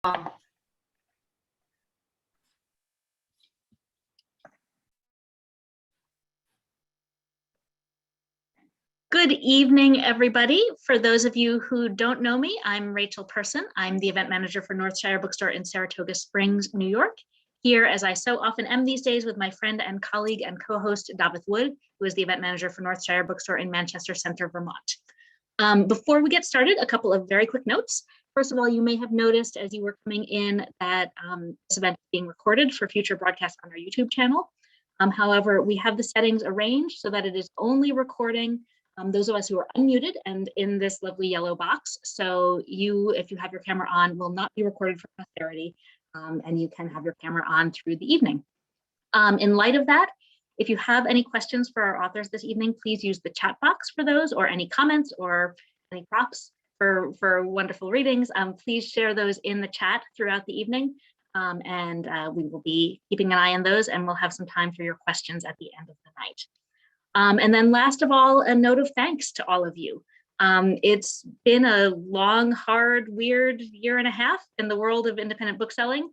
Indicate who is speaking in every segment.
Speaker 1: Good evening, everybody. For those of you who don't know me, I'm Rachel Person. I'm the event manager for Northshire Bookstore in Saratoga Springs, New York. Here, as I so often am these days, with my friend and colleague and co-host, David Wood, who is the event manager for Northshire Bookstore in Manchester Center, Vermont. Before we get started, a couple of very quick notes. First of all, you may have noticed as you were coming in that this event is being recorded for future broadcasts on our YouTube channel. However, we have the settings arranged so that it is only recording those of us who are unmuted and in this lovely yellow box. So you, if you have your camera on, will not be recorded for posterity, and you can have your camera on through the evening. In light of that, if you have any questions for our authors this evening, please use the chat box for those, or any comments or any props for wonderful readings. Please share those in the chat throughout the evening, and we will be keeping an eye on those, and we'll have some time for your questions at the end of the night. And then last of all, a note of thanks to all of you. It's been a long, hard, weird year and a half in the world of independent bookselling.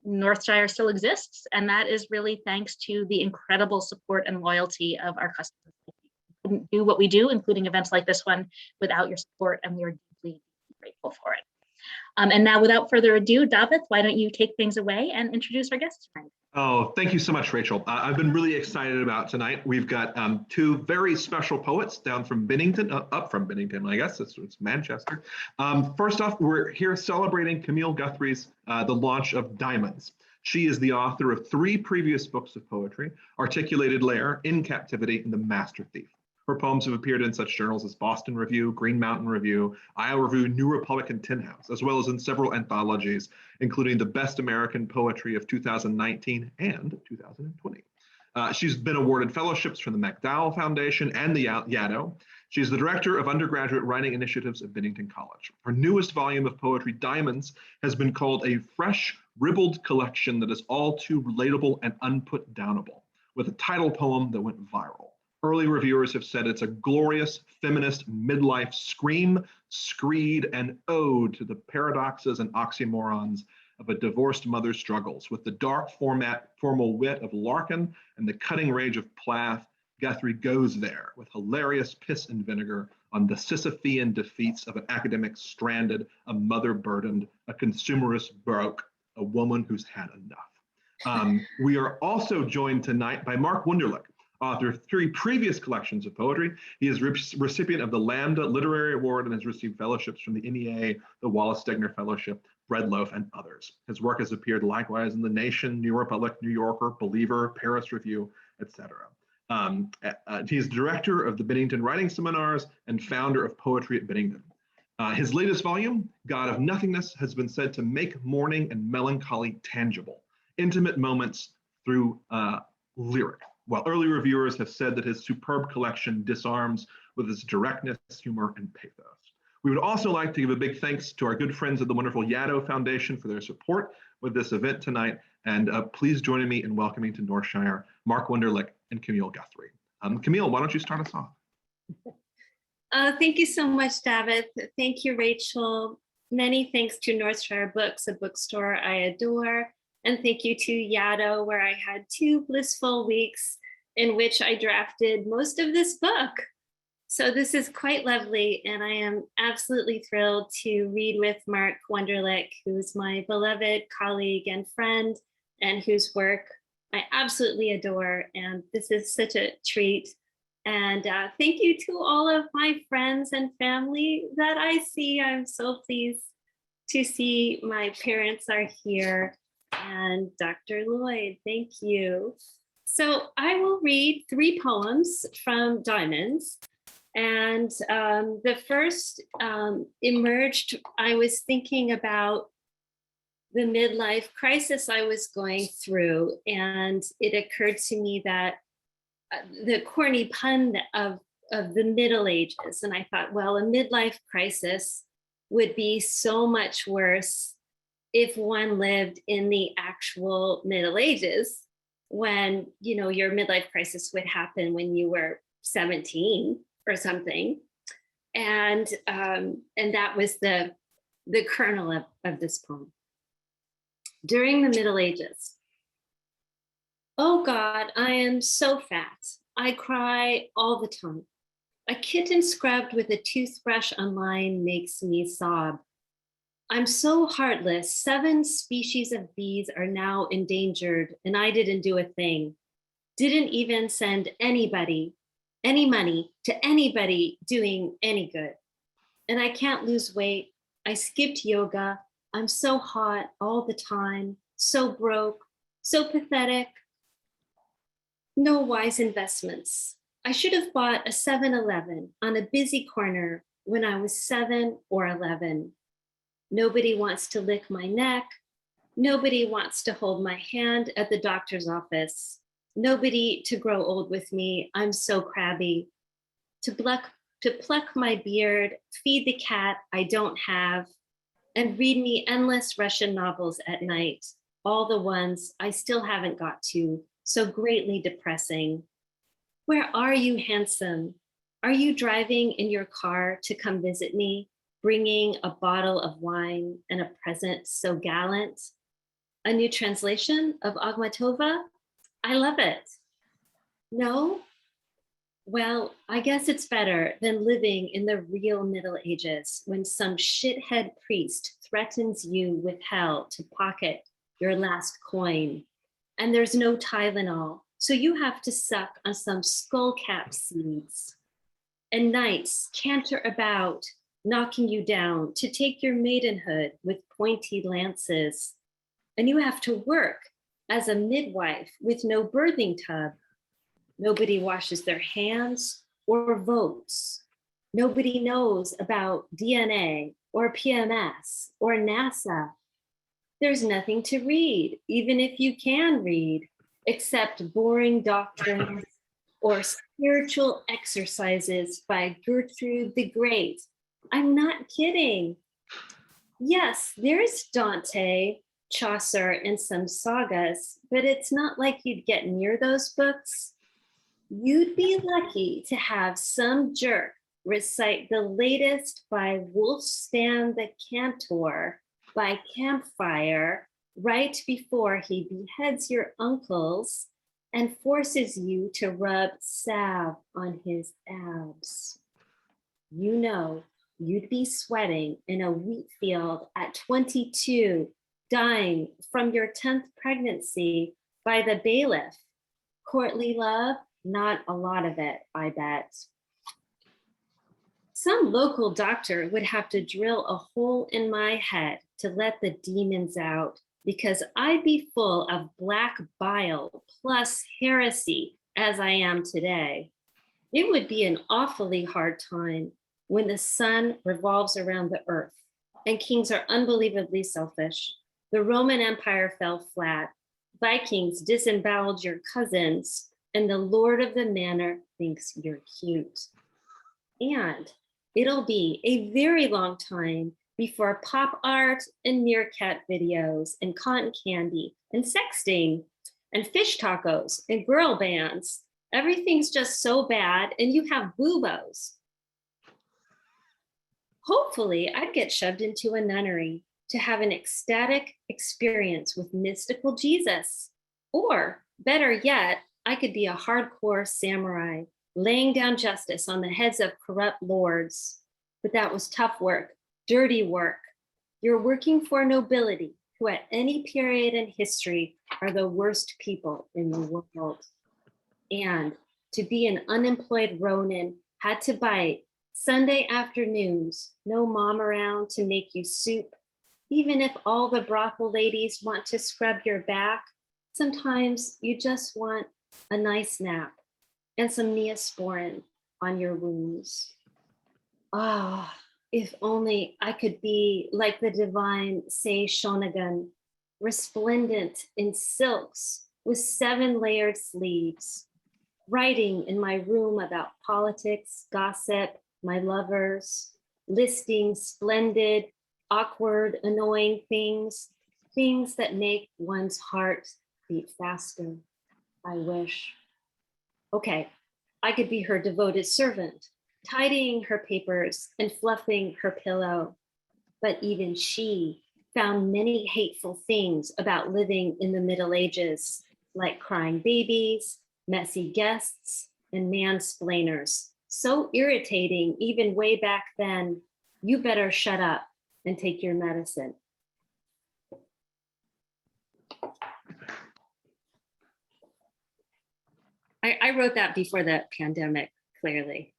Speaker 1: Northshire still exists, and that is really thanks to the incredible support and loyalty of our customers. We couldn't do what we do, including events like this one, without your support, and we are deeply grateful for it. And now, without further ado, David, why don't you take things away and introduce our guests tonight?
Speaker 2: Oh, thank you so much, Rachel. I've been really excited about tonight. We've got two very special poets down from Bennington, up from Bennington, I guess it's Manchester. First off, we're here celebrating Camille Guthrie's the launch of Diamonds. She is the author of 3 previous books of poetry: Articulated Lair, In Captivity, and The Master Thief. Her poems have appeared in such journals as Boston Review, Green Mountain Review, Iowa Review, New Republic, and Tin House, as well as in several anthologies, including the Best American Poetry of 2019 and 2020. She's been awarded fellowships from the MacDowell Foundation and the Yaddo. She's the director of undergraduate writing initiatives at Bennington College. Her newest volume of poetry, Diamonds, has been called a fresh, ribald collection that is all too relatable and unput-downable, with a title poem that went viral. Early reviewers have said it's a glorious feminist midlife scream, screed, and ode to the paradoxes and oxymorons of a divorced mother's struggles. With the dark formal wit of Larkin and the cutting rage of Plath, Guthrie goes there with hilarious piss and vinegar on the Sisyphean defeats of an academic stranded, a mother burdened, a consumerist broke, a woman who's had enough. We are also joined tonight by Mark Wunderlich, author of 3 previous collections of poetry. He is recipient of the Lambda Literary Award and has received fellowships from the NEA, the Wallace Stegner Fellowship, Breadloaf, and others. His work has appeared likewise in The Nation, New Republic, New Yorker, Believer, Paris Review, etc. He's director of the Bennington Writing Seminars and founder of Poetry at Bennington. His latest volume, God of Nothingness, has been said to make mourning and melancholy tangible, intimate moments through lyric, while early reviewers have said that his superb collection disarms with its directness, humor, and pathos. We would also like to give a big thanks to our good friends at the wonderful Yaddo Foundation for their support with this event tonight. And please join me in welcoming to Northshire, Mark Wunderlich and Camille Guthrie. Camille, why don't you start us off?
Speaker 3: Thank you so much, David. Thank you, Rachel. Many thanks to Northshire Books, a bookstore I adore. And thank you to Yaddo, where I had 2 blissful weeks in which I drafted most of this book. So this is quite lovely, and I am absolutely thrilled to read with Mark Wunderlich, who's my beloved colleague and friend, and whose work I absolutely adore. And this is such a treat. And thank you to all of my friends and family that I see. I'm so pleased to see my parents are here. And Dr. Lloyd, thank you. So I will read 3 poems from Diamonds. And the first emerged, I was thinking about the midlife crisis I was going through. And it occurred to me that the corny pun of the Middle Ages. And I thought, well, a midlife crisis would be so much worse if one lived in the actual Middle Ages, when, you know, your midlife crisis would happen when you were 17 or something. And that was the the kernel of this poem. During the Middle Ages. Oh God, I am so fat. I cry all the time. A kitten scrubbed with a toothbrush online makes me sob. I'm so heartless. 7 species of bees are now endangered, and I didn't do a thing. Didn't even send anybody, any money to anybody doing any good. And I can't lose weight. I skipped yoga. I'm so hot all the time, so broke, so pathetic. No wise investments. I should have bought a 7-Eleven on a busy corner when I was 7 or 11. Nobody wants to lick my neck. Nobody wants to hold my hand at the doctor's office. Nobody to grow old with me. I'm so crabby. To pluck my beard, feed the cat I don't have, and read me endless Russian novels at night, all the ones I still haven't got to, so greatly depressing. Where are you, handsome? Are you driving in your car to come visit me, bringing a bottle of wine and a present so gallant? A new translation of Akhmatova? I love it. No? Well, I guess it's better than living in the real Middle Ages when some shithead priest threatens you with hell to pocket your last coin. And there's no Tylenol, so you have to suck on some skullcap seeds. And knights canter about, knocking you down to take your maidenhood with pointy lances. And you have to work as a midwife with no birthing tub. Nobody washes their hands or votes. Nobody knows about DNA or PMS or NASA. There's nothing to read, even if you can read, except boring doctrines or spiritual exercises by Gertrude the Great. I'm not kidding. Yes, there's Dante, Chaucer, and some sagas, but it's not like you'd get near those books. You'd be lucky to have some jerk recite the latest by Wulfstan the Cantor by campfire right before he beheads your uncles and forces you to rub salve on his abs. You know, you'd be sweating in a wheat field at 22, dying from your 10th pregnancy by the bailiff. Courtly love, not a lot of it, I bet. Some local doctor would have to drill a hole in my head to let the demons out, because I'd be full of black bile plus heresy as I am today. It would be an awfully hard time when the sun revolves around the earth and kings are unbelievably selfish. The Roman Empire fell flat. Vikings disemboweled your cousins, and the Lord of the Manor thinks you're cute. And it'll be a very long time before pop art and meerkat videos and cotton candy and sexting and fish tacos and girl bands. Everything's just so bad, and you have boobos. Hopefully, I'd get shoved into a nunnery to have an ecstatic experience with mystical Jesus. Or better yet, I could be a hardcore samurai laying down justice on the heads of corrupt lords. But that was tough work, dirty work. You're working for nobility, who at any period in history are the worst people in the world. And to be an unemployed Ronin had to bite Sunday afternoons, no mom around to make you soup. Even if all the brothel ladies want to scrub your back, sometimes you just want a nice nap and some Neosporin on your wounds. Ah, if only I could be like the divine Sei Shonagon, resplendent in silks with 7 layered sleeves, writing in my room about politics, gossip, my lovers, listing splendid, awkward, annoying things, things that make one's heart beat faster. I wish. Okay, I could be her devoted servant, tidying her papers and fluffing her pillow. But even she found many hateful things about living in the Middle Ages, like crying babies, messy guests, and mansplainers. So irritating, even way back then. You better shut up and take your medicine. I wrote that before the pandemic, clearly.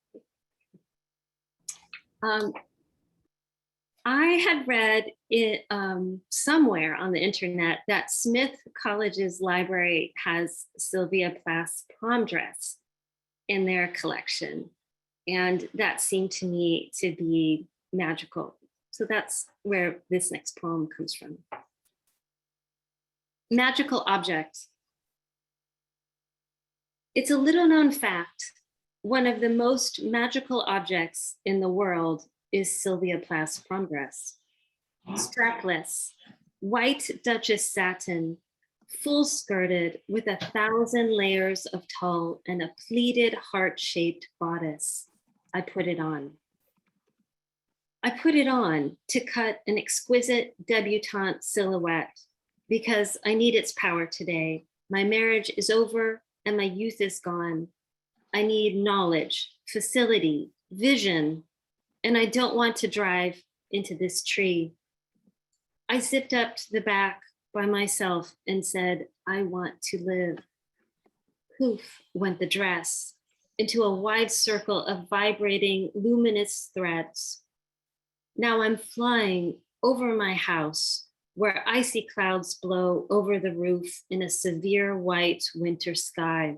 Speaker 3: I had read it somewhere on the internet that Smith College's library has Sylvia Plath's prom dress in their collection. And that seemed to me to be magical. So that's where this next poem comes from. Magical object. It's a little known fact. One of the most magical objects in the world is Sylvia Plath's prom dress. Strapless, white Duchess satin, full skirted with 1,000 layers of tulle and a pleated heart-shaped bodice. I put it on. I put it on to cut an exquisite debutante silhouette because I need its power today. My marriage is over and my youth is gone. I need knowledge, facility, vision, and I don't want to drive into this tree. I zipped up to the back by myself and said, I want to live. Poof went the dress into a wide circle of vibrating luminous threads. Now I'm flying over my house where icy clouds blow over the roof in a severe white winter sky.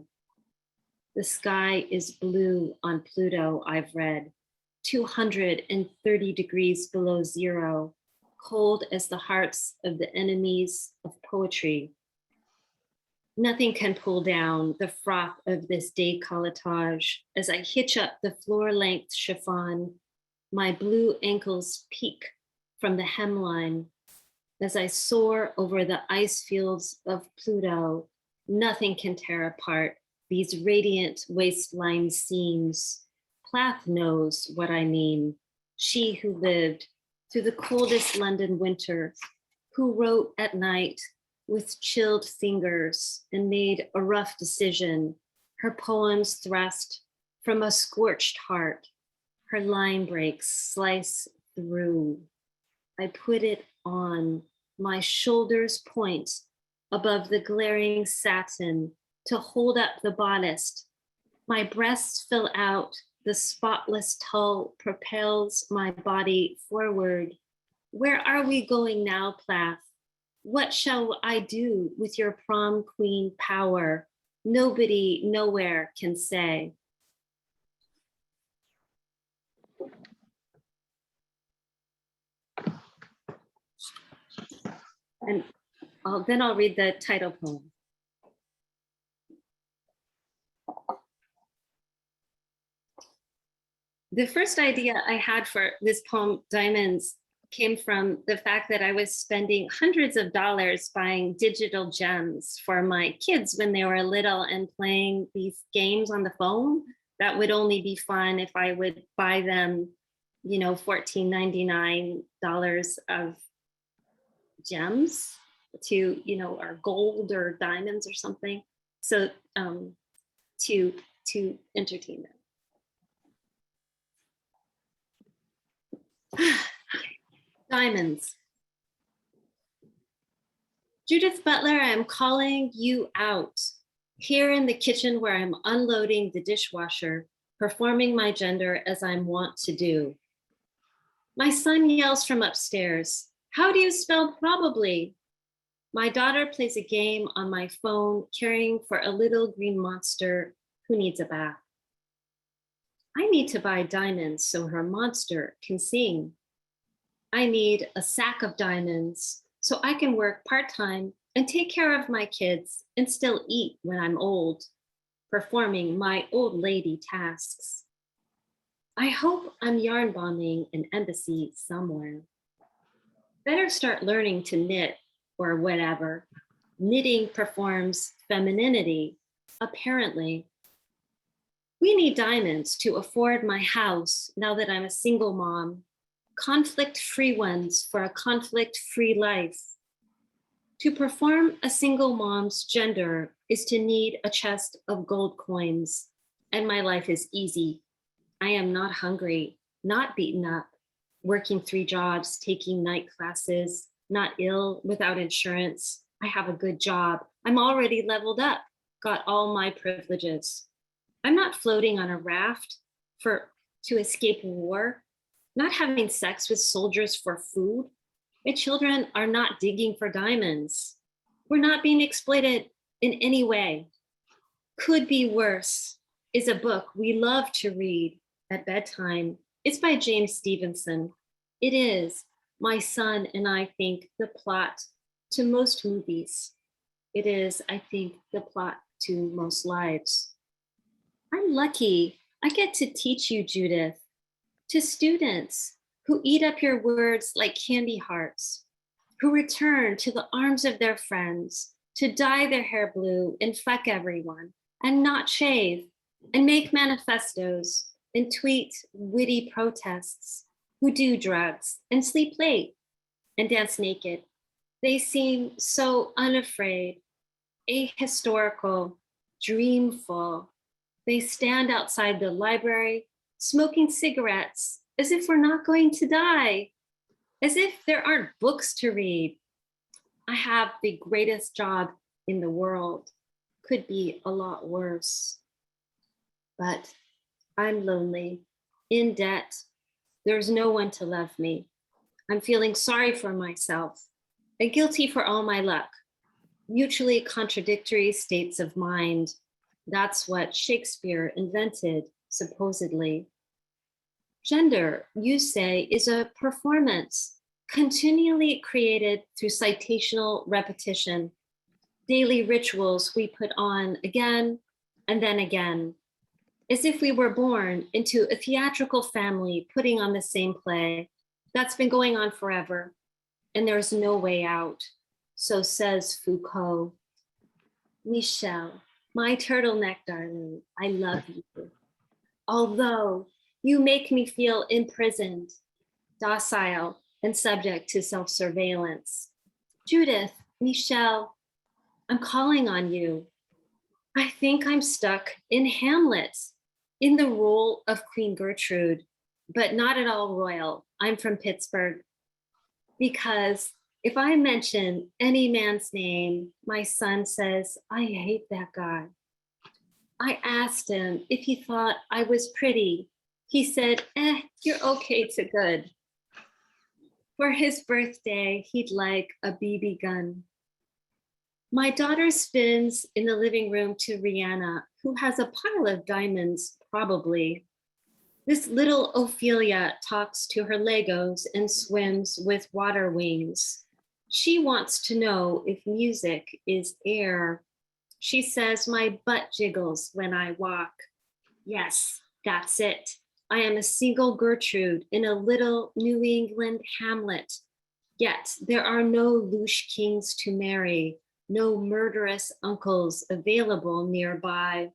Speaker 3: The sky is blue on Pluto, I've read, 230 degrees below zero, cold as the hearts of the enemies of poetry. Nothing can pull down the froth of this décolletage as I hitch up the floor-length chiffon. My blue ankles peek from the hemline. As I soar over the ice fields of Pluto, nothing can tear apart these radiant waistline seams. Plath knows what I mean. She who lived through the coldest London winter, who wrote at night with chilled fingers and made a rough decision, her poems thrust from a scorched heart, her line breaks slice through. I put it on, my shoulders point above the glaring satin to hold up the bodice. My breasts fill out, the spotless tulle propels my body forward. Where are we going now, Plath? What shall I do with your prom queen power? Nobody, nowhere can say. And then I'll read the title poem. The first idea I had for this poem, Diamonds, came from the fact that I was spending hundreds of dollars buying digital gems for my kids when they were little and playing these games on the phone. That would only be fun if I would buy them, you know, $14.99 of gems to, you know, or gold or diamonds or something. So to entertain them. Diamonds. Judith Butler, I am calling you out. Here in the kitchen where I'm unloading the dishwasher, performing my gender as I'm wont to do. My son yells from upstairs, how do you spell probably? My daughter plays a game on my phone, caring for a little green monster who needs a bath. I need to buy diamonds so her monster can sing. I need a sack of diamonds so I can work part-time and take care of my kids and still eat when I'm old, performing my old lady tasks. I hope I'm yarn bombing an embassy somewhere. Better start learning to knit or whatever. Knitting performs femininity, apparently. We need diamonds to afford my house now that I'm a single mom. conflict-free ones for a conflict-free life. To perform a single mom's gender is to need a chest of gold coins, and my life is easy. I am not hungry, not beaten up, working 3 jobs, taking night classes, not ill, without insurance. I have a good job. I'm already leveled up, got all my privileges. I'm not floating on a raft to escape war, not having sex with soldiers for food. My children are not digging for diamonds. We're not being exploited in any way. Could Be Worse is a book we love to read at bedtime. It's by James Stevenson. It is, my son and I think, the plot to most movies. It is, I think, the plot to most lives. I'm lucky I get to teach you, Judith, to students who eat up your words like candy hearts, who return to the arms of their friends to dye their hair blue and fuck everyone and not shave and make manifestos and tweet witty protests, who do drugs and sleep late and dance naked. They seem so unafraid, ahistorical, dreamful. They stand outside the library smoking cigarettes as if we're not going to die, as if there aren't books to read. I have the greatest job in the world. Could be a lot worse. But I'm lonely, in debt. There's no one to love me. I'm feeling sorry for myself and guilty for all my luck. Mutually contradictory states of mind. That's what Shakespeare invented, supposedly. Gender, you say, is a performance continually created through citational repetition, daily rituals we put on again and then again, as if we were born into a theatrical family putting on the same play that's been going on forever, and there's no way out. So says Foucault. Michelle, my turtleneck darling, I love you. Although you make me feel imprisoned, docile, and subject to self-surveillance. Judith, Michelle, I'm calling on you. I think I'm stuck in Hamlet, in the role of Queen Gertrude, but not at all royal. I'm from Pittsburgh. Because if I mention any man's name, my son says, I hate that guy. I asked him if he thought I was pretty. He said, you're okay to good. For his birthday, he'd like a BB gun. My daughter spins in the living room to Rihanna, who has a pile of diamonds, probably. This little Ophelia talks to her Legos and swims with water wings. She wants to know if music is air. She says my butt jiggles when I walk. Yes, that's it. I am a single Gertrude in a little New England hamlet. Yet there are no louche kings to marry, no murderous uncles available nearby.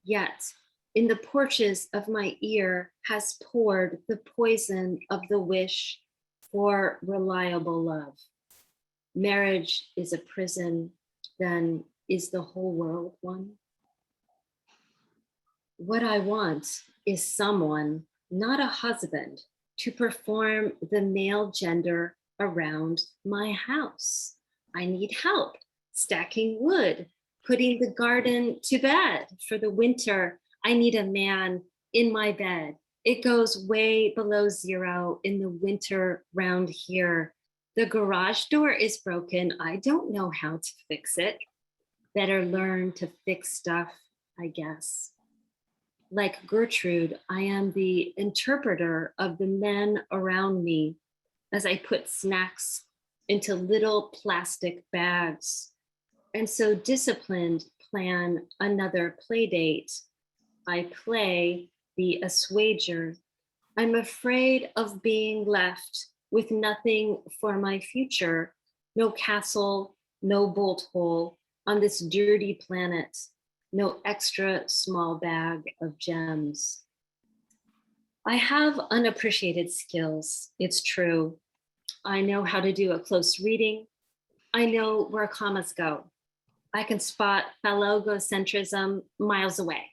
Speaker 3: Yet in the porches of my ear has poured the poison of the wish for reliable love. Marriage is a prison, then is the whole world one? What I want is someone, not a husband, to perform the male gender around my house. I need help stacking wood, putting the garden to bed for the winter. I need a man in my bed. It goes way below 0 in the winter round here. The garage door is broken. I don't know how to fix it. Better learn to fix stuff, I guess. Like Gertrude, I am the interpreter of the men around me as I put snacks into little plastic bags. And so disciplined plan another play date. I play the assuager. I'm afraid of being left with nothing for my future. No castle, no bolt hole on this dirty planet. No extra small bag of gems. I have unappreciated skills, it's true. I know how to do a close reading. I know where commas go. I can spot phallogocentrism miles away.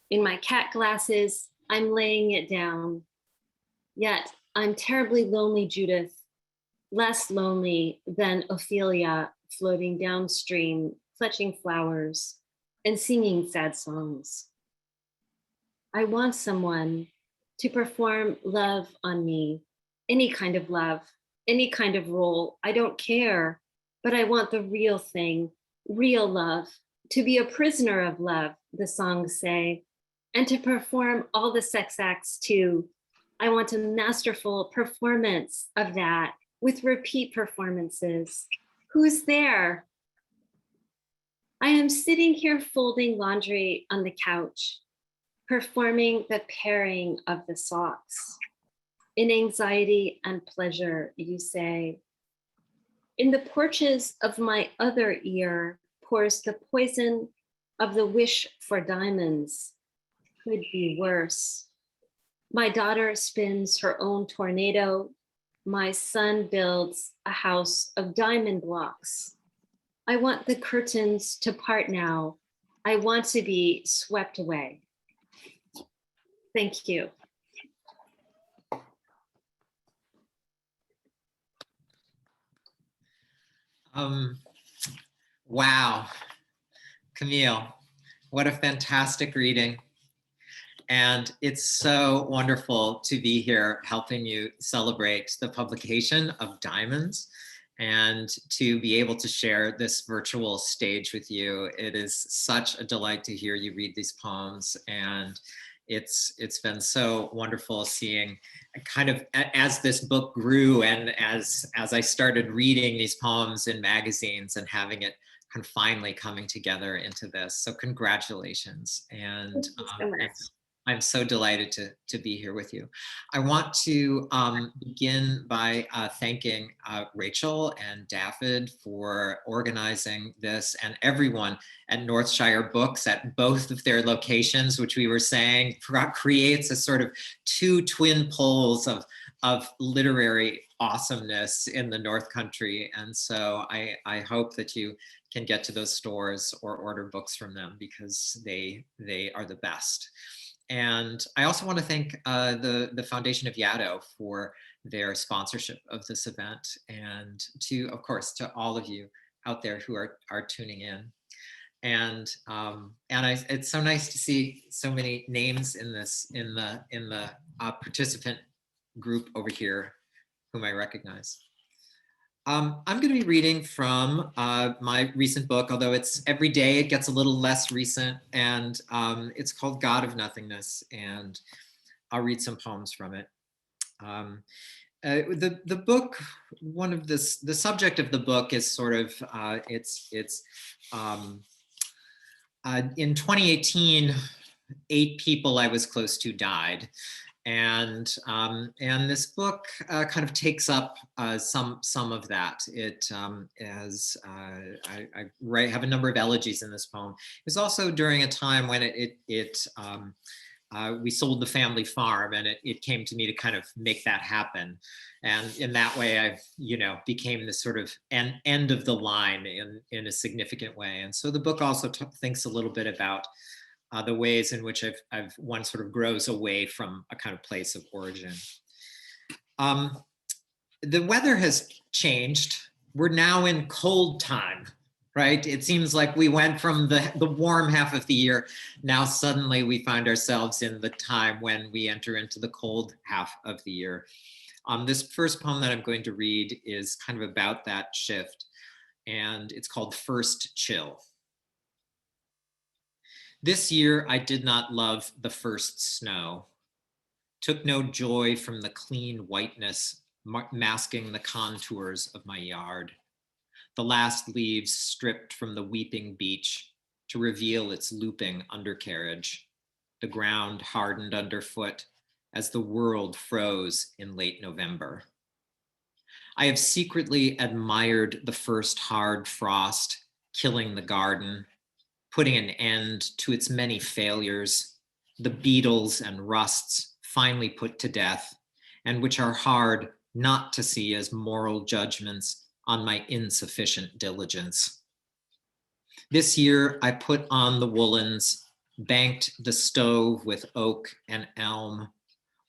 Speaker 3: In my cat glasses, I'm laying it down. Yet I'm terribly lonely, Judith, less lonely than Ophelia floating downstream, clutching flowers and singing sad songs. I want someone to perform love on me, any kind of love, any kind of role. I don't care, but I want the real thing, real love, to be a prisoner of love, the songs say, and to perform all the sex acts too. I want a masterful performance of that with repeat performances. Who's there? I am sitting here folding laundry on the couch, performing the pairing of the socks. In anxiety and pleasure, you say. In the porches of my other ear pours the poison of the wish for diamonds. Could be worse. My daughter spins her own tornado. My son builds a house of diamond blocks. I want the curtains to part now. I want to be swept away. Thank you.
Speaker 4: Wow, Camille, what a fantastic reading. And it's so wonderful to be here helping you celebrate the publication of Diamonds and to be able to share this virtual stage with you. It is such a delight to hear you read these poems, and it's been so wonderful seeing kind of as this book grew and as I started reading these poems in magazines and having it kind of finally coming together into this. So congratulations. And I'm so delighted to be here with you. I want to begin by thanking Rachel and David for organizing this, and everyone at Northshire Books at both of their locations, which we were saying creates a sort of two twin poles of literary awesomeness in the North Country. And so I hope that you can get to those stores or order books from them, because they are the best. And I also want to thank the Foundation of Yaddo for their sponsorship of this event, and of course, to all of you out there who are tuning in. And it's so nice to see so many names in the participant group over here, whom I recognize. I'm going to be reading from my recent book, although it's every day it gets a little less recent, and it's called God of Nothingness, and I'll read some poems from it. The book, the subject of the book is sort of, in 2018, 8 people I was close to died. And this book kind of takes up some of that. It I have a number of elegies in this poem. It's also during a time when we sold the family farm, and it came to me to kind of make that happen. And in that way, I've became this sort of end of the line in a significant way. And so the book also thinks a little bit about the ways in which one sort of grows away from a kind of place of origin. The weather has changed. We're now in cold time, right? It seems like we went from the warm half of the year. Now suddenly we find ourselves in the time when we enter into the cold half of the year. This first poem that I'm going to read is kind of about that shift, and it's called First Chill. This year, I did not love the first snow, took no joy from the clean whiteness masking the contours of my yard, the last leaves stripped from the weeping beach to reveal its looping undercarriage, the ground hardened underfoot as the world froze in late November. I have secretly admired the first hard frost, killing the garden, putting an end to its many failures, the beetles and rusts finally put to death, and which are hard not to see as moral judgments on my insufficient diligence. This year I put on the woolens, banked the stove with oak and elm,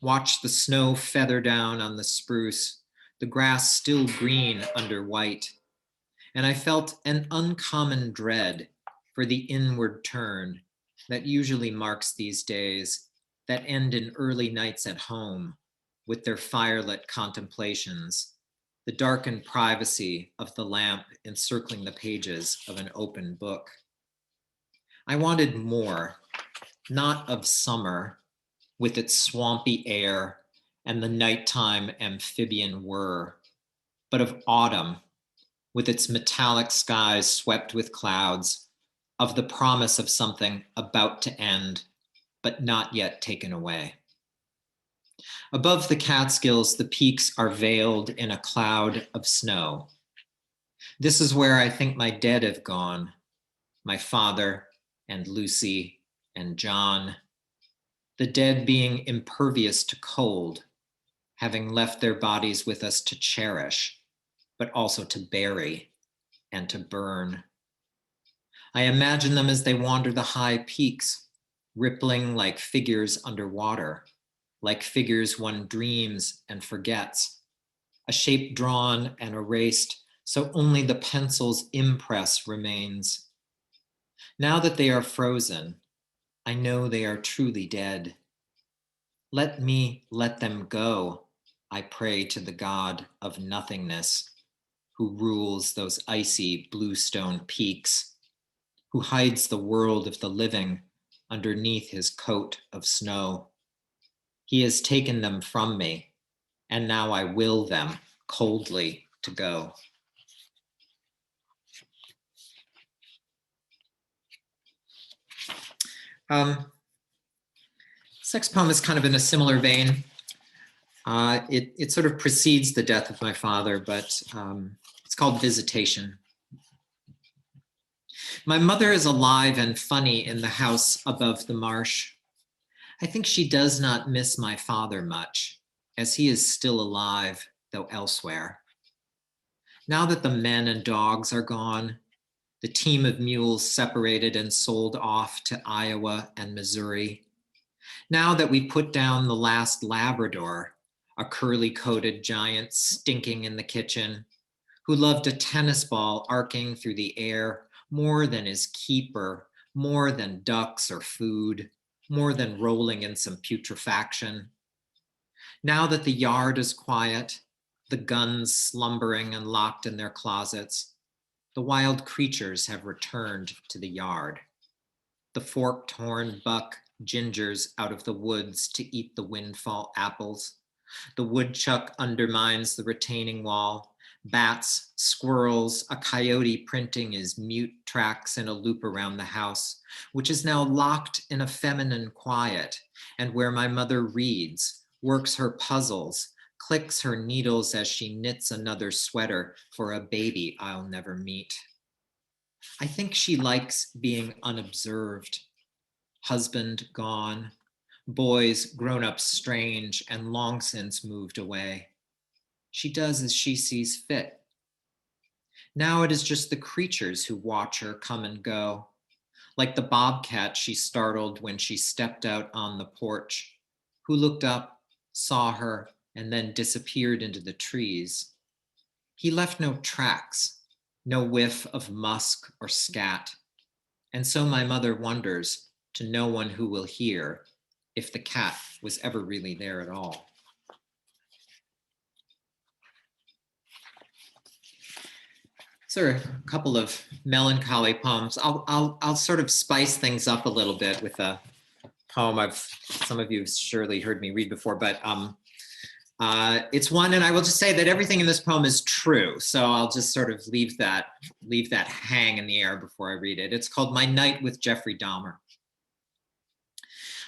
Speaker 4: watched the snow feather down on the spruce, the grass still green under white, and I felt an uncommon dread for the inward turn that usually marks these days that end in early nights at home with their firelit contemplations, the darkened privacy of the lamp encircling the pages of an open book. I wanted more, not of summer with its swampy air and the nighttime amphibian whir, but of autumn with its metallic skies swept with clouds, of the promise of something about to end, but not yet taken away. Above the Catskills, the peaks are veiled in a cloud of snow. This is where I think my dead have gone, my father and Lucy and John, the dead being impervious to cold, having left their bodies with us to cherish, but also to bury and to burn. I imagine them as they wander the high peaks, rippling like figures underwater, like figures one dreams and forgets, a shape drawn and erased so only the pencil's impress remains. Now that they are frozen, I know they are truly dead. Let me let them go, I pray to the God of nothingness, who rules those icy bluestone peaks, who hides the world of the living underneath his coat of snow. He has taken them from me, and now I will them coldly to go. Next poem is kind of in a similar vein. It sort of precedes the death of my father, but it's called Visitation. My mother is alive and funny in the house above the marsh. I think she does not miss my father much, as he is still alive, though elsewhere. Now that the men and dogs are gone, the team of mules separated and sold off to Iowa and Missouri. Now that we put down the last Labrador, a curly-coated giant stinking in the kitchen, who loved a tennis ball arcing through the air more than his keeper, more than ducks or food, more than rolling in some putrefaction. Now that the yard is quiet, the guns slumbering and locked in their closets, the wild creatures have returned to the yard. The forked horn buck gingers out of the woods to eat the windfall apples. The woodchuck undermines the retaining wall. Bats, squirrels, a coyote printing his mute tracks in a loop around the house, which is now locked in a feminine quiet, and where my mother reads, works her puzzles, clicks her needles as she knits another sweater for a baby I'll never meet. I think she likes being unobserved. Husband gone, boys grown up strange and long since moved away. She does as she sees fit. Now it is just the creatures who watch her come and go, like the bobcat she startled when she stepped out on the porch, who looked up, saw her, and then disappeared into the trees. He left no tracks, no whiff of musk or scat, and so my mother wonders, to no one who will hear, if the cat was ever really there at all. So a couple of melancholy poems. I'll sort of spice things up a little bit with a poem some of you have surely heard me read before, but it's one, and I will just say that everything in this poem is true. So I'll just sort of leave that hang in the air before I read it. It's called My Night with Jeffrey Dahmer.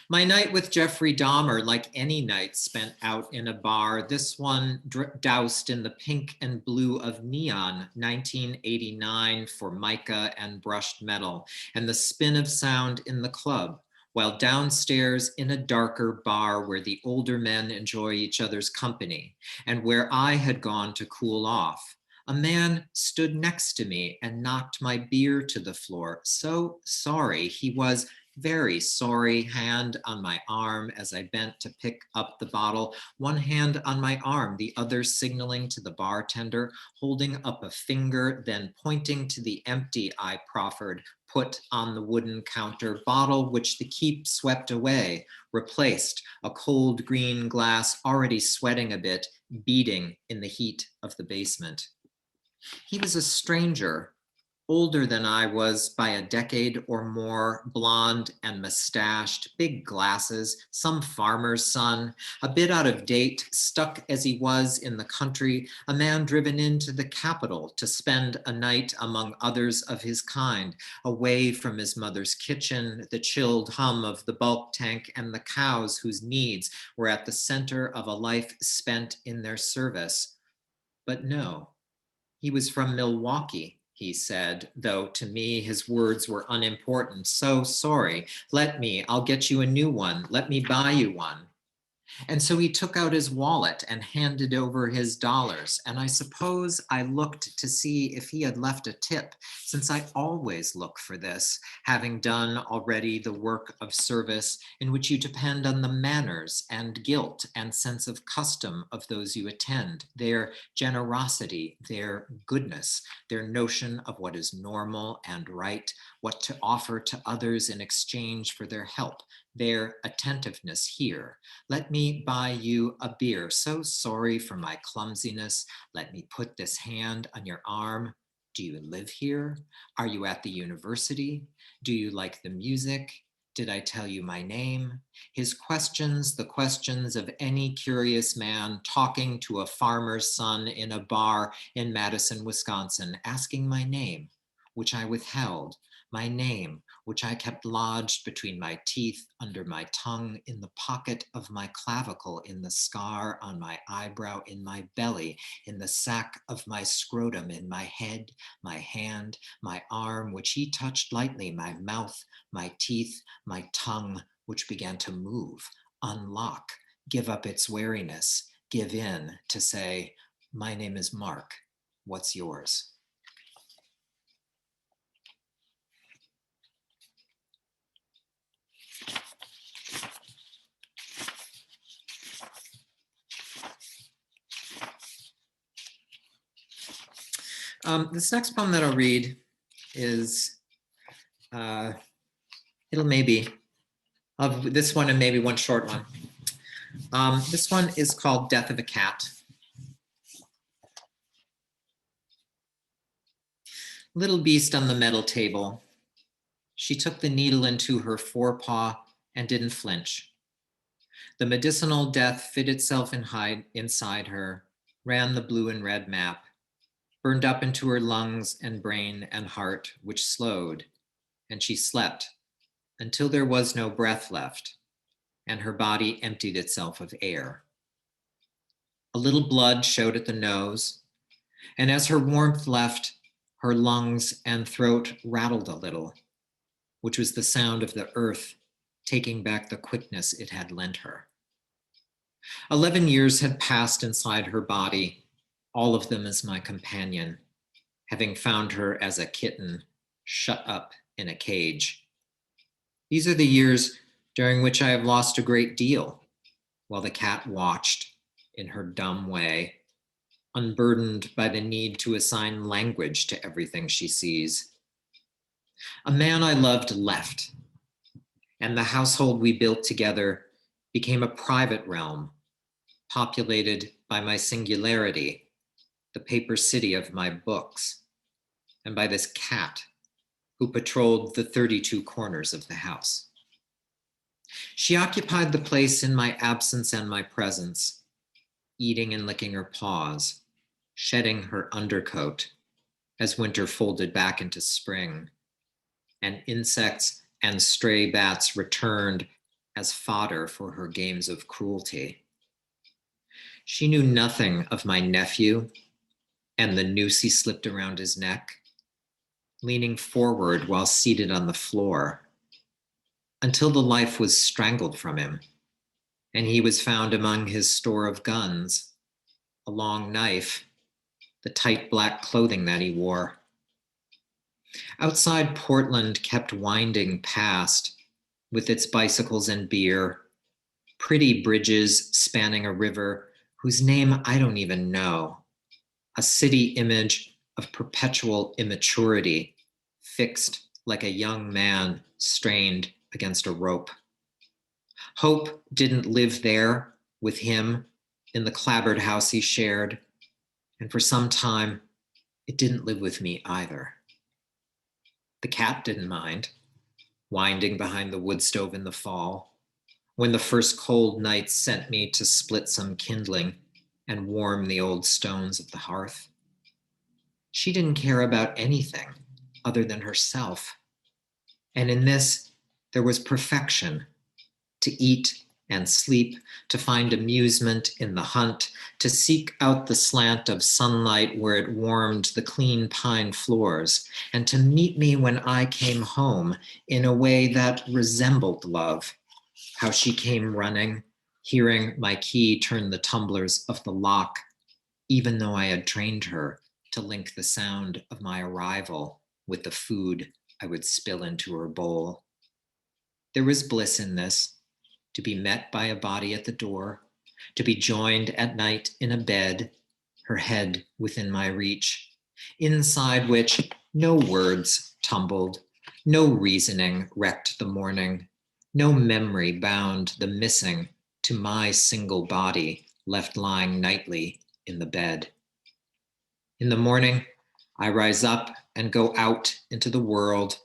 Speaker 4: My night with Jeffrey Dahmer, like any night spent out in a bar, this one doused in the pink and blue of neon, 1989 Formica and brushed metal, and the spin of sound in the club, while downstairs in a darker bar where the older men enjoy each other's company and where I had gone to cool off, a man stood next to me and knocked my beer to the floor. So sorry, he was very sorry, hand on my arm as I bent to pick up the bottle, one hand on my arm, the other signaling to the bartender, holding up a finger, then pointing to the empty I proffered, put on the wooden counter, bottle which the keep swept away, replaced, a cold green glass already sweating a bit, beating in the heat of the basement. He was a stranger, older than I was by a decade or more, blonde and mustached, big glasses, some farmer's son, a bit out of date, stuck as he was in the country, a man driven into the capital to spend a night among others of his kind, away from his mother's kitchen, the chilled hum of the bulk tank, and the cows whose needs were at the center of a life spent in their service. But no, he was from Milwaukee, he said, though to me his words were unimportant. So sorry, I'll get you a new one. Let me buy you one. And so he took out his wallet and handed over his dollars. And I suppose I looked to see if he had left a tip, since I always look for this, having done already the work of service in which you depend on the manners and guilt and sense of custom of those you attend, their generosity, their goodness, their notion of what is normal and right, what to offer to others in exchange for their help, their attentiveness here. Let me buy you a beer. So sorry for my clumsiness. Let me put this hand on your arm. Do you live here? Are you at the university? Do you like the music? Did I tell you my name? His questions, the questions of any curious man talking to a farmer's son in a bar in Madison, Wisconsin, asking my name, which I withheld, my name, which I kept lodged between my teeth, under my tongue, in the pocket of my clavicle, in the scar on my eyebrow, in my belly, in the sack of my scrotum, in my head, my hand, my arm, which he touched lightly, my mouth, my teeth, my tongue, which began to move, unlock, give up its wariness, give in, to say, my name is Mark, what's yours? This next poem that I'll read is, this one and maybe one short one. This one is called Death of a Cat. Little beast on the metal table. She took the needle into her forepaw and didn't flinch. The medicinal death fit itself inside her, ran the blue and red map, burned up into her lungs and brain and heart, which slowed, and she slept until there was no breath left, and her body emptied itself of air. A little blood showed at the nose, and as her warmth left, her lungs and throat rattled a little, which was the sound of the earth taking back the quickness it had lent her. 11 years had passed inside her body, all of them as my companion, having found her as a kitten shut up in a cage. These are the years during which I have lost a great deal, while the cat watched in her dumb way, unburdened by the need to assign language to everything she sees. A man I loved left, and the household we built together became a private realm, populated by my singularity, the paper city of my books, and by this cat who patrolled the 32 corners of the house. She occupied the place in my absence and my presence, eating and licking her paws, shedding her undercoat as winter folded back into spring, and insects and stray bats returned as fodder for her games of cruelty. She knew nothing of my nephew and the noose he slipped around his neck, leaning forward while seated on the floor, until the life was strangled from him, and he was found among his store of guns, a long knife, the tight black clothing that he wore. Outside, Portland kept winding past with its bicycles and beer, pretty bridges spanning a river whose name I don't even know, a city image of perpetual immaturity, fixed like a young man strained against a rope. Hope didn't live there with him in the clapboard house he shared, and for some time, it didn't live with me either. The cat didn't mind, winding behind the wood stove in the fall, when the first cold nights sent me to split some kindling and warm the old stones of the hearth. She didn't care about anything other than herself. And in this, there was perfection: to eat and sleep, to find amusement in the hunt, to seek out the slant of sunlight where it warmed the clean pine floors, and to meet me when I came home in a way that resembled love. How she came running, hearing my key turn the tumblers of the lock, even though I had trained her to link the sound of my arrival with the food I would spill into her bowl. There was bliss in this, to be met by a body at the door, to be joined at night in a bed, her head within my reach, inside which no words tumbled, no reasoning wrecked the morning, no memory bound the missing to my single body left lying nightly in the bed. In the morning, I rise up and go out into the world,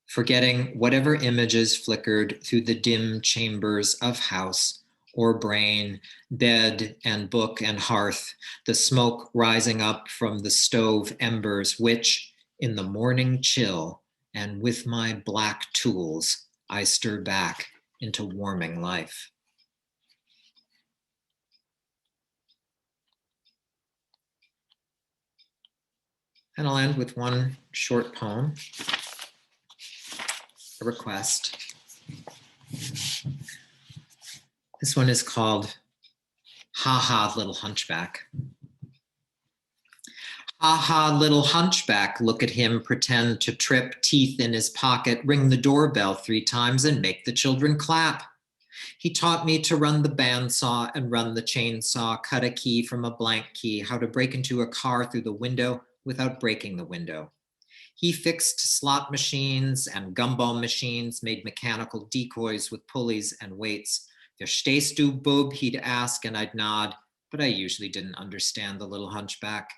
Speaker 4: forgetting whatever images flickered through the dim chambers of house or brain, bed and book and hearth, the smoke rising up from the stove embers, which, in the morning chill and with my black tools, I stir back into warming life. And I'll end with one short poem, a request. This one is called Ha Ha Little Hunchback. Ha ha, little hunchback, look at him pretend to trip, teeth in his pocket, ring the doorbell 3 times and make the children clap. He taught me to run the bandsaw and run the chainsaw, cut a key from a blank key, how to break into a car through the window without breaking the window. He fixed slot machines and gumball machines, made mechanical decoys with pulleys and weights. Verstehst du, Bub? He'd ask and I'd nod, but I usually didn't understand the little hunchback.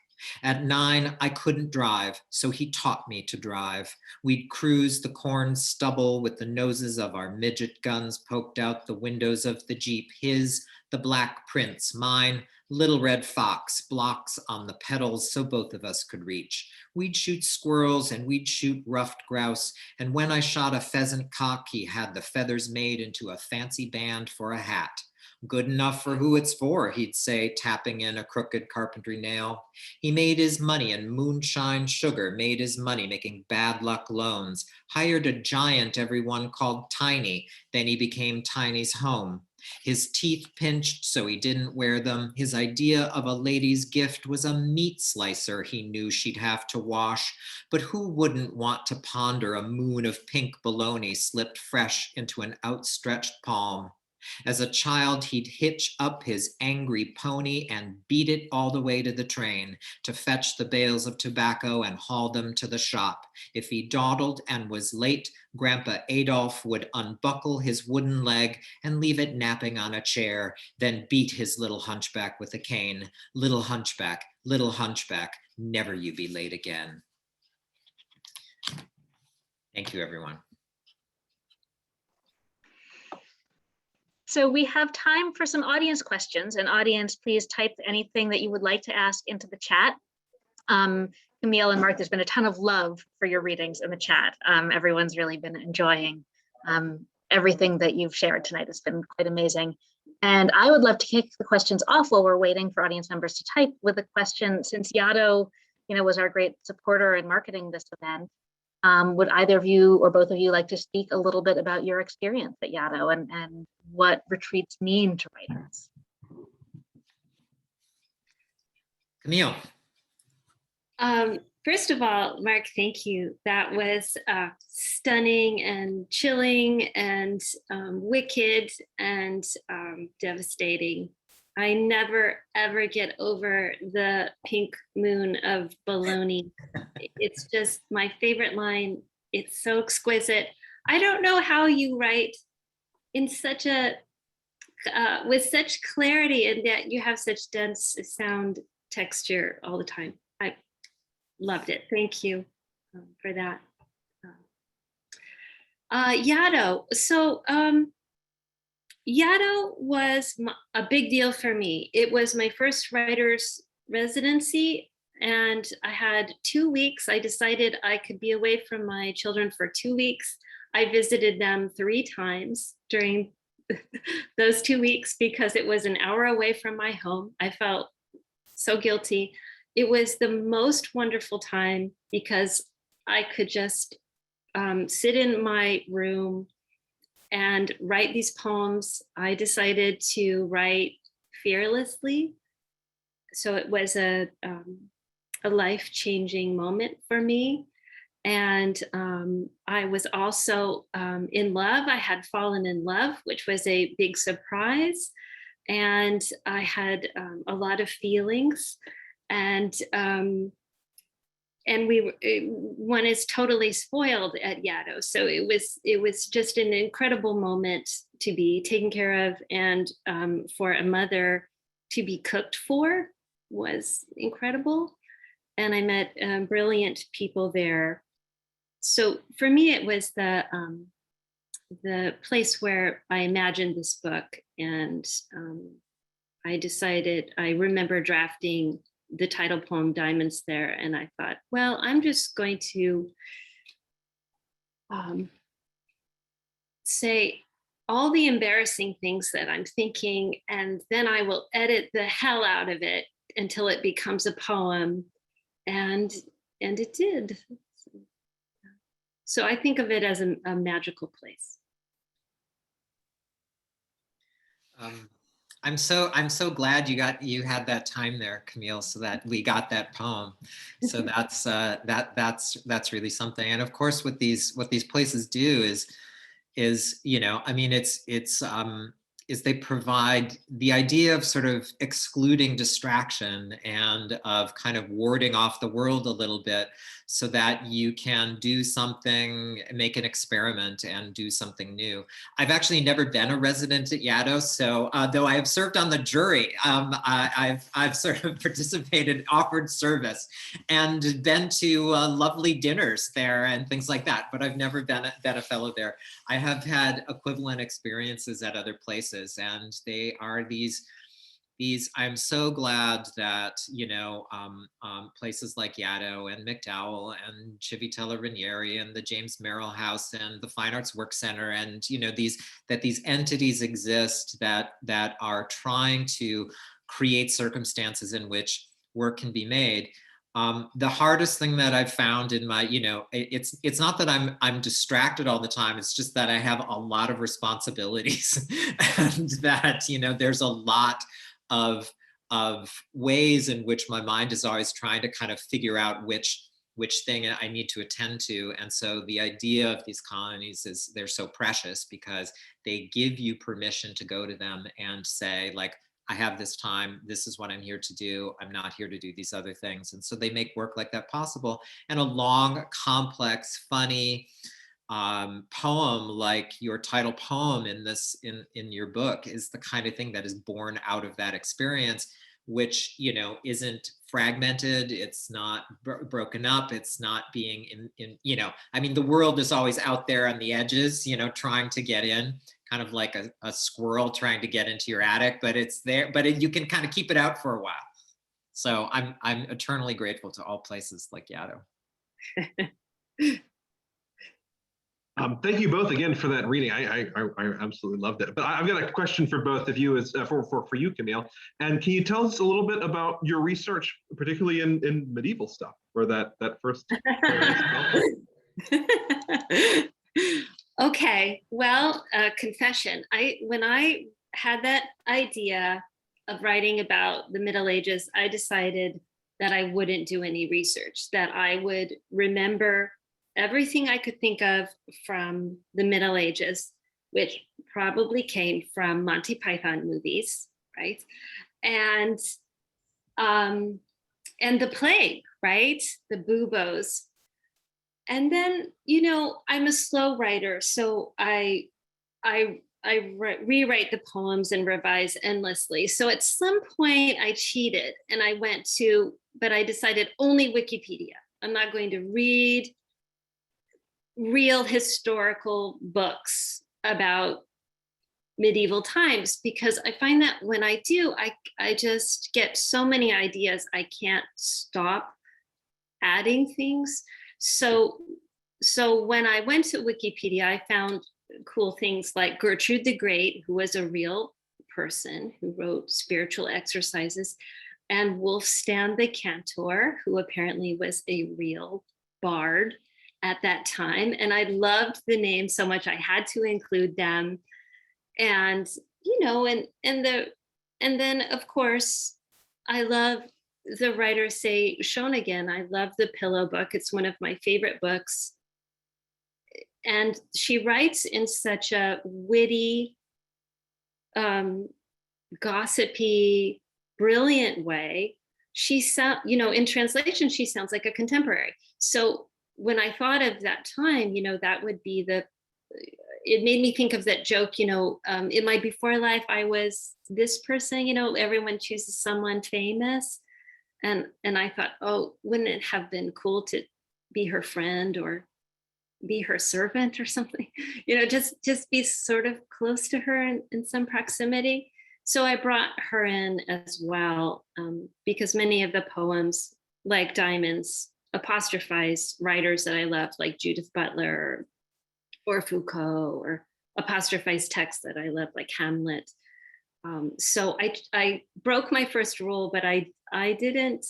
Speaker 4: At 9, I couldn't drive, so he taught me to drive. We'd cruise the corn stubble with the noses of our midget guns poked out the windows of the Jeep. His, the Black Prince, mine, Little Red Fox, blocks on the pedals so both of us could reach. We'd shoot squirrels and we'd shoot ruffed grouse, and when I shot a pheasant cock, he had the feathers made into a fancy band for a hat. Good enough for who it's for, he'd say, tapping in a crooked carpentry nail. He made his money in moonshine sugar, made his money making bad luck loans, hired a giant everyone called Tiny, then he became Tiny's home. His teeth pinched so he didn't wear them. His idea of a lady's gift was a meat slicer he knew she'd have to wash. But who wouldn't want to ponder a moon of pink bologna slipped fresh into an outstretched palm? As a child, he'd hitch up his angry pony and beat it all the way to the train to fetch the bales of tobacco and haul them to the shop. If he dawdled and was late, Grandpa Adolf would unbuckle his wooden leg and leave it napping on a chair, then beat his little hunchback with a cane. Little hunchback, never you be late again. Thank you, everyone.
Speaker 1: So we have time for some audience questions, and audience, please type anything that you would like to ask into the chat. Camille and Mark, there's been a ton of love for your readings in the chat. Everyone's really been enjoying everything that you've shared tonight. It's been quite amazing. And I would love to kick the questions off while we're waiting for audience members to type with a question, since Yado, was our great supporter in marketing this event. Would either of you or both of you like to speak a little bit about your experience at Yaddo and what retreats mean to writers?
Speaker 4: Camille.
Speaker 3: First of all, Mark, thank you. That was stunning and chilling and wicked and devastating. I never, ever get over the pink moon of baloney. It's just my favorite line. It's so exquisite. I don't know how you write in such a, with such clarity, and that you have such dense sound texture all the time. I loved it. Thank you for that. Yaddo. So Yaddo was a big deal for me. It was my first writer's residency, and I had 2 weeks. I decided I could be away from my children for 2 weeks. I visited them 3 times during those 2 weeks because it was an hour away from my home. I felt so guilty. It was the most wonderful time because I could just sit in my room and write these poems. I decided to write fearlessly. So it was a life-changing moment for me. And I was also in love. I had fallen in love, which was a big surprise. And I had a lot of feelings. And one is totally spoiled at Yaddo. So it was just an incredible moment to be taken care of, and for a mother to be cooked for was incredible. And I met brilliant people there. So for me, it was the place where I imagined this book, and I remember drafting the title poem Diamonds there, and I thought, well, I'm just going to say all the embarrassing things that I'm thinking, and then I will edit the hell out of it until it becomes a poem. And it did. So I think of it as a magical place.
Speaker 4: I'm so glad you had that time there, Camille, so that we got that poem. So that's really something. And of course, what these places do is I mean, is they provide the idea of sort of excluding distraction and of kind of warding off the world a little bit so that you can do something, make an experiment and do something new. I've actually never been a resident at Yaddo, so though I have served on the jury, I've sort of participated, offered service, and been to lovely dinners there and things like that, but I've never been a fellow there. I have had equivalent experiences at other places, and they are these I'm so glad that, places like Yaddo and MacDowell and Civitella Ranieri and the James Merrill House and the Fine Arts Work Center, and, these entities exist that are trying to create circumstances in which work can be made. The hardest thing that I've found in my, it's not that I'm distracted all the time. It's just that I have a lot of responsibilities and that, there's a lot of ways in which my mind is always trying to kind of figure out which thing I need to attend to. And so the idea of these colonies is they're so precious because they give you permission to go to them and say, like, I have this time, this is what I'm here to do. I'm not here to do these other things. And so they make work like that possible. And a long, complex, funny poem like your title poem in your book is the kind of thing that is born out of that experience, which, isn't fragmented. It's not broken up. It's not being I mean, the world is always out there on the edges, trying to get in, kind of like a squirrel trying to get into your attic, but it's there, but you can kind of keep it out for a while. So I'm eternally grateful to all places like Yaddo.
Speaker 2: Thank you both again for that reading. I absolutely loved it. But I've got a question for both of you, for you, Camille. And can you tell us a little bit about your research, particularly in medieval stuff, where that first?
Speaker 3: Okay, well, confession. When I had that idea of writing about the Middle Ages, I decided that I wouldn't do any research, that I would remember everything I could think of from the Middle Ages, which probably came from Monty Python movies, right? And the plague, right? The buboes. And then, I'm a slow writer, so I rewrite the poems and revise endlessly. So at some point I cheated and but I decided only Wikipedia. I'm not going to read real historical books about medieval times, because I find that when I do, I just get so many ideas, I can't stop adding things. So when I went to Wikipedia, I found cool things like Gertrude the Great, who was a real person who wrote spiritual exercises, and Wulfstan the Cantor, who apparently was a real bard at that time. And I loved the name so much, I had to include them. And, and then of course, I love the writer, say, Shonigan. I love The Pillow Book. It's one of my favorite books. And she writes in such a witty, gossipy, brilliant way. In translation, she sounds like a contemporary. So when I thought of that time, that would be it made me think of that joke, in my before life, I was this person, everyone chooses someone famous. And I thought, oh, wouldn't it have been cool to be her friend or be her servant or something, just be sort of close to her in some proximity. So I brought her in as well, because many of the poems, like Diamonds, apostrophize writers that I loved, like Judith Butler or Foucault, or apostrophize texts that I love, like Hamlet. So I broke my first rule, but I didn't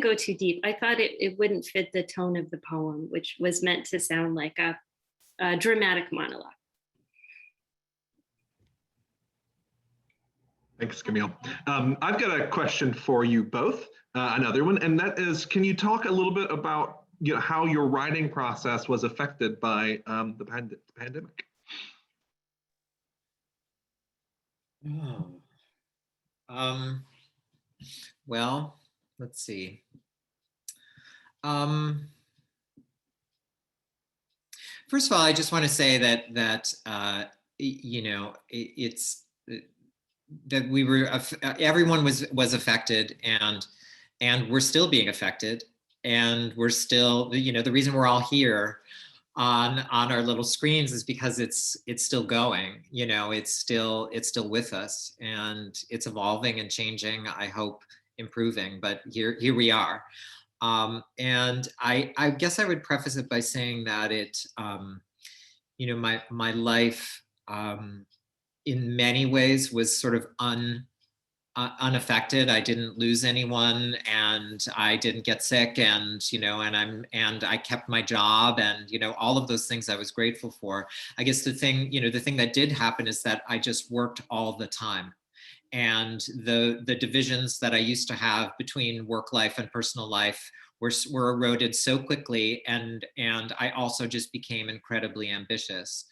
Speaker 3: go too deep. I thought it wouldn't fit the tone of the poem, which was meant to sound like a dramatic monologue.
Speaker 2: Thanks, Camille. I've got a question for you both, another one, and that is, can you talk a little bit about how your writing process was affected by the pandemic?
Speaker 4: Oh. Well, let's see. First of all, I just want to say that it's that we were everyone was affected, and we're still being affected, and we're still the reason we're all here on our little screens is because it's still going. It's still with us, and it's evolving and changing, I hope improving, but here we are. And I guess I would preface it by saying that my life in many ways was sort of unaffected. I didn't lose anyone, and I didn't get sick, and I kept my job, and all of those things I was grateful for. I guess the thing that did happen is that I just worked all the time, and the divisions that I used to have between work life and personal life were eroded so quickly, and I also just became incredibly ambitious.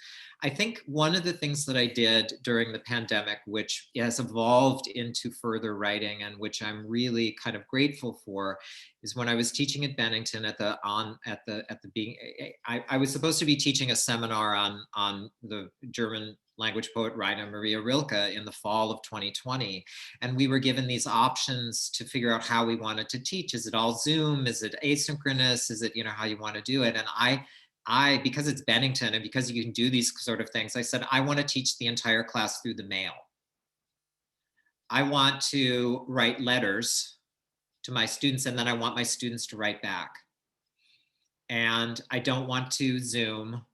Speaker 4: I think one of the things that I did during the pandemic, which has evolved into further writing and which I'm really kind of grateful for, is when I was teaching at Bennington I was supposed to be teaching a seminar on the German language poet Rainer Maria Rilke in the fall of 2020. And we were given these options to figure out how we wanted to teach. Is it all Zoom? Is it asynchronous? Is it, how you want to do it? And I, because it's Bennington and because you can do these sort of things, I said, I want to teach the entire class through the mail. I want to write letters to my students, and then I want my students to write back. And I don't want to Zoom,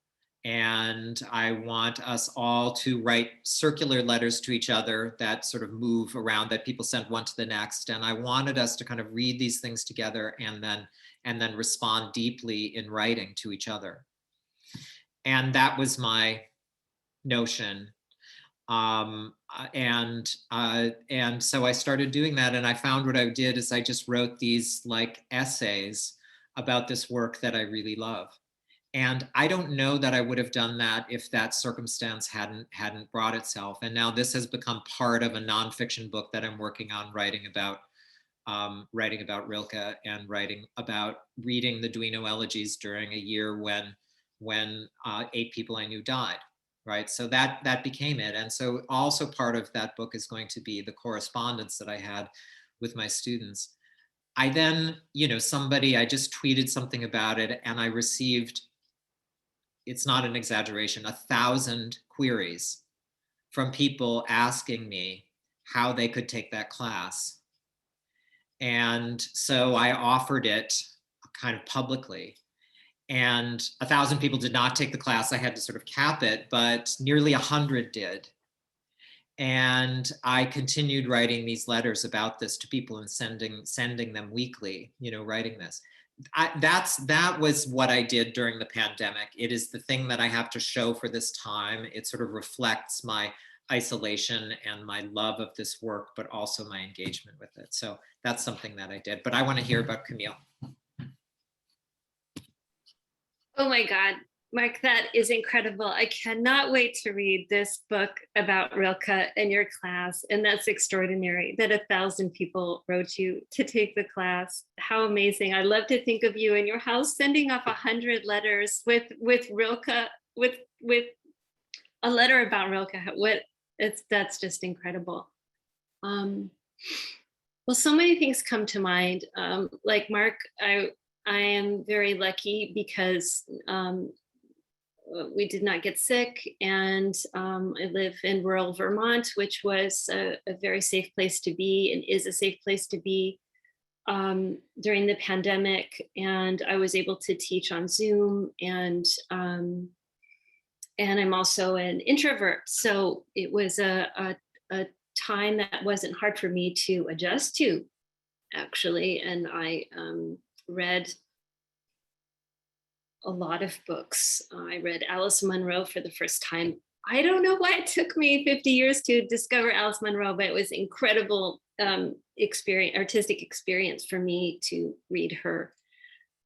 Speaker 4: and I want us all to write circular letters to each other that sort of move around, that people send one to the next. And I wanted us to kind of read these things together and and then respond deeply in writing to each other. And that was my notion. And so I started doing that, and I found what I did is I just wrote these like essays about this work that I really love. And I don't know that I would have done that if that circumstance hadn't brought itself. And now this has become part of a nonfiction book that I'm working on, writing about Rilke and writing about reading the Duino elegies during a year when 8 people I knew died. Right, so that became it. And so also part of that book is going to be the correspondence that I had with my students. I then, I just tweeted something about it, and I received, it's not an exaggeration, 1,000 queries from people asking me how they could take that class. And so I offered it kind of publicly. And 1,000 people did not take the class. I had to sort of cap it, but nearly 100 did. And I continued writing these letters about this to people and sending them weekly, writing this. That was what I did during the pandemic. It is the thing that I have to show for this time. It sort of reflects my isolation and my love of this work, but also my engagement with it. So that's something that I did. But I want to hear about Camille.
Speaker 3: Oh my God, Mark, that is incredible. I cannot wait to read this book about Rilke in your class. And that's extraordinary that 1,000 people wrote you to take the class. How amazing. I love to think of you in your house sending off 100 letters with Rilke, with a letter about Rilke. That's just incredible. Well, so many things come to mind. Like Mark, I am very lucky because we did not get sick, and I live in rural Vermont, which was a very safe place to be and is a safe place to be during the pandemic. And I was able to teach on Zoom, and I'm also an introvert. So it was a time that wasn't hard for me to adjust to, actually. And I read a lot of books. I read Alice Munro for the first time. I don't know why it took me 50 years to discover Alice Munro, but it was incredible artistic experience for me to read her,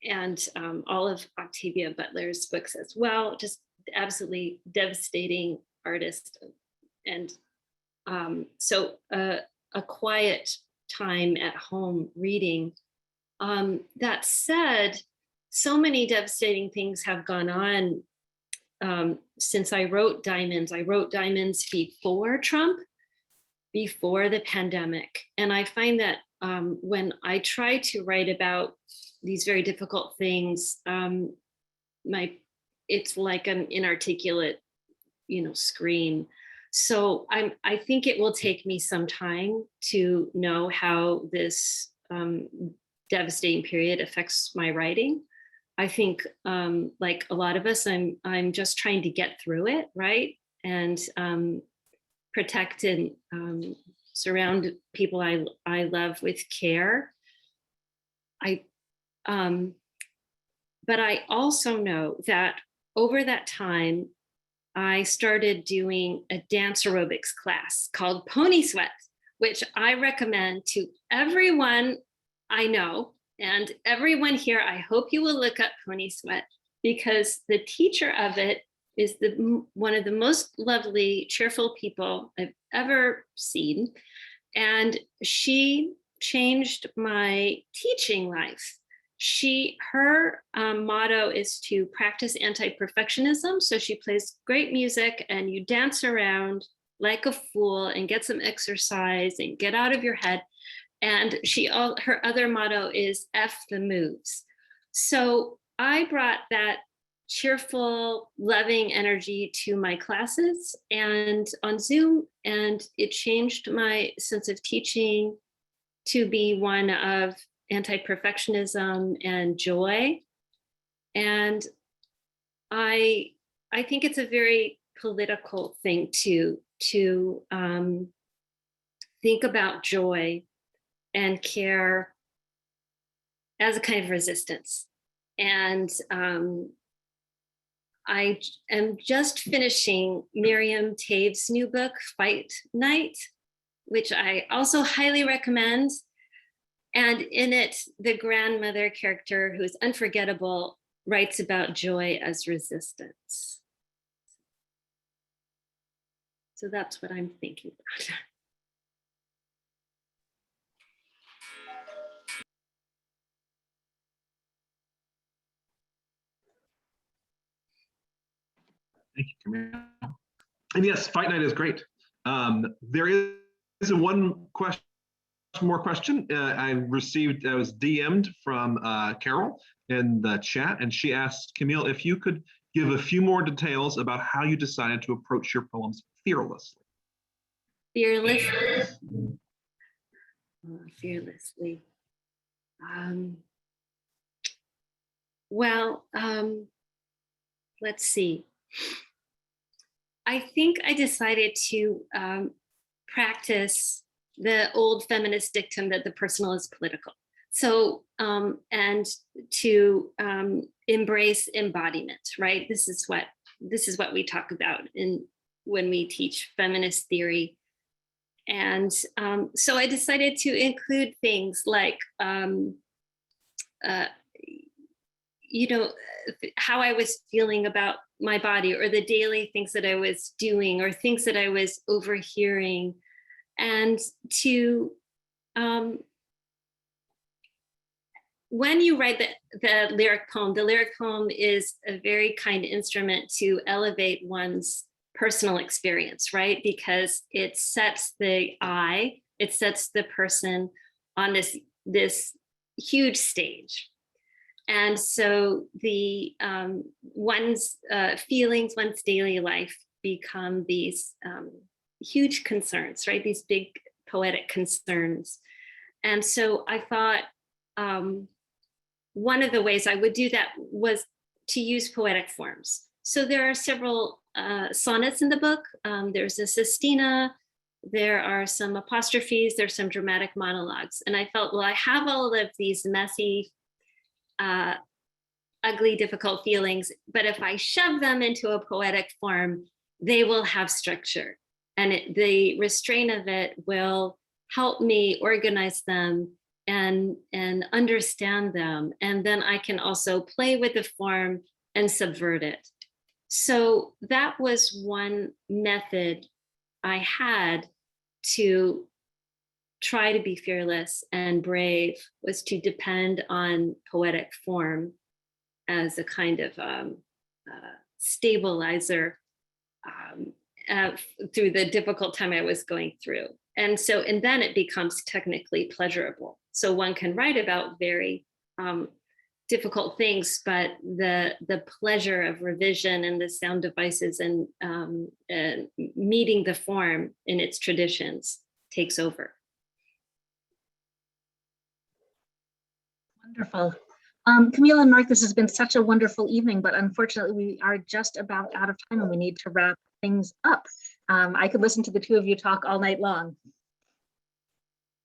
Speaker 3: and all of Octavia Butler's books as well. Just absolutely devastating artist. And so a quiet time at home reading. That said, so many devastating things have gone on since I wrote Diamonds. I wrote Diamonds before Trump, before the pandemic. And I find that when I try to write about these very difficult things, it's like an inarticulate, scream. So I think it will take me some time to know how this devastating period affects my writing. I think, like a lot of us, I'm just trying to get through it, right? And protect and surround people I love with care. But I also know that over that time, I started doing a dance aerobics class called Pony Sweat, which I recommend to everyone I know. And everyone here, I hope you will look up Pony Sweat, because the teacher of it is one of the most lovely, cheerful people I've ever seen. And she changed my teaching life. Her motto is to practice anti-perfectionism. So she plays great music and you dance around like a fool and get some exercise and get out of your head. And her other motto is F the moves. So I brought that cheerful, loving energy to my classes and on Zoom, and it changed my sense of teaching to be one of anti-perfectionism and joy. And I think it's a very political thing to think about joy and care as a kind of resistance. And I am just finishing Miriam Tave's new book, Fight Night, which I also highly recommend. And in it, the grandmother character, who is unforgettable, writes about joy as resistance. So that's what I'm thinking about.
Speaker 2: Thank you, Camille. And yes, Fight Night is great. There is one question, more question I received. I was DM'd from Carol in the chat, and she asked, Camille, if you could give a few more details about how you decided to approach your poems fearlessly.
Speaker 3: Fearlessly. Fearlessly. Well, let's see. I think I decided to practice the old feminist dictum that the personal is political. So, and to embrace embodiment, right? This is what we talk about when we teach feminist theory. And so I decided to include things like, you know, how I was feeling about my body, or the daily things that I was doing, or things that I was overhearing, and to, when you write the lyric poem is a very kind instrument to elevate one's personal experience, right? Because it sets the I, it sets the person on this huge stage. And so the one's feelings, one's daily life become these huge concerns, right? These big poetic concerns. And so I thought one of the ways I would do that was to use poetic forms. So there are several sonnets in the book. There's a sestina, there are some apostrophes, there's some dramatic monologues. And I felt, well, I have all of these messy, ugly, difficult feelings, but if I shove them into a poetic form, they will have structure. And the restraint of it will help me organize them and understand them. And then I can also play with the form and subvert it. So that was one method I had to try to be fearless and brave, was to depend on poetic form as a kind of stabilizer through the difficult time I was going through. And then it becomes technically pleasurable. So one can write about very difficult things, but the pleasure of revision and the sound devices and meeting the form in its traditions takes over.
Speaker 1: Wonderful. Camille and Mark, this has been such a wonderful evening, but unfortunately we are just about out of time and we need to wrap things up. I could listen to the two of you talk all night long.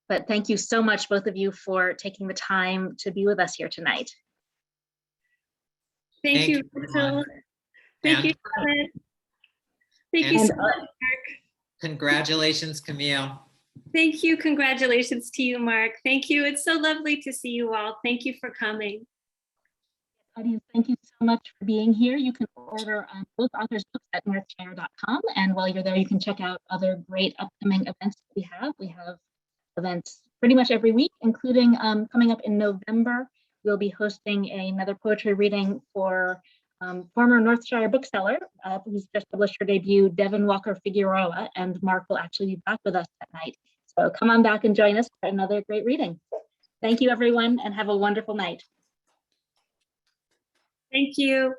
Speaker 1: But thank you so much, both of you, for taking the time to be with us here tonight.
Speaker 3: Thank you, Rachel. Thank you, David. Thank you so much, Mark.
Speaker 4: Congratulations, Camille.
Speaker 3: Thank you. Congratulations to you, Mark. Thank you. It's so lovely to see you all. Thank you for coming.
Speaker 1: Audience, thank you so much for being here. You can order both authors' books at northshire.com. And while you're there, you can check out other great upcoming events that we have. We have events pretty much every week, including coming up in November. We'll be hosting another poetry reading for former Northshire bookseller who's just published her debut, Devon Walker Figueroa, and Mark will actually be back with us that night. So come on back and join us for another great reading. Thank you, everyone, and have a wonderful night.
Speaker 3: Thank you.